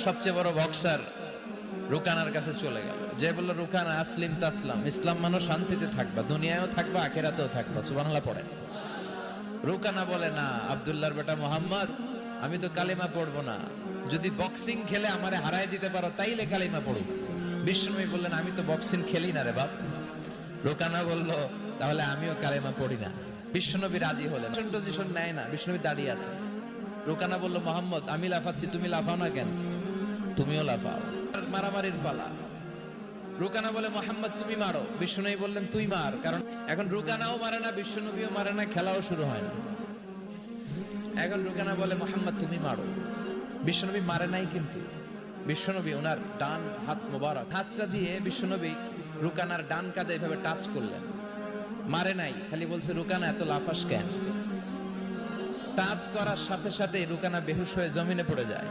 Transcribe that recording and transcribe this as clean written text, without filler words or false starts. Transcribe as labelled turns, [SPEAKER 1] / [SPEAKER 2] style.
[SPEAKER 1] সবচেয়ে বড় বক্সার রুকানার কাছে চলে গেল, যে বলল, রুকানা আসলিম তাসলাম, ইসলাম মানো শান্তিতে থাকবা, দুনিয়ায়ও থাকবা আখিরাতেও থাকবা। সুবহানাল্লাহ পড়ে। রুকানা বলে, না আব্দুল্লাহর বেটা মোহাম্মদ, আমি তো কালিমা পড়বো না, যদি বক্সিং খেলে আমারে হারায় দিতে পারো তাইলে কালিমা পড়ব। বিষ্ণুনবী বললেন, আমি তো বক্সিং খেলি না রে বাপ। রুকানা বলল, তাহলে আমিও কালিমা পড়ি না। বিষ্ণুনবী রাজি হলেন, পজিশন নেয় না, বিষ্ণুনবী দাঁড়িয়ে আছে। রুকানা বলল, মোহাম্মদ আমি লাফাচ্ছি, তুমি লাফাও না কেন? তুমিও লাফাও। মারামারির পালা। রুকানা বলে, মোহাম্মদ তুমি মারো। বিষ্ণুনবী বললেন, তুই মার। কারণ এখন রুকানাও মারে না, বিষ্ণুনবীও মারে না, খেলাও শুরু হয় না। এখন রুকানা বলে, মোহাম্মদ তুমি মারো। বিষ্ণুনবী মারে নাই, কিন্তু বিষ্ণুনবী ওনার ডান হাত মোবারক, হাতটা দিয়ে বিষ্ণুনবী রুকানার ডান কাঁধে এভাবে টাচ করলেন। মারে নাই, খালি বলছে, রুকানা এত লাফাস কেন? টাচ করার সাথে সাথে রুকানা বেহুশ হয়ে জমিনে পড়ে যায়।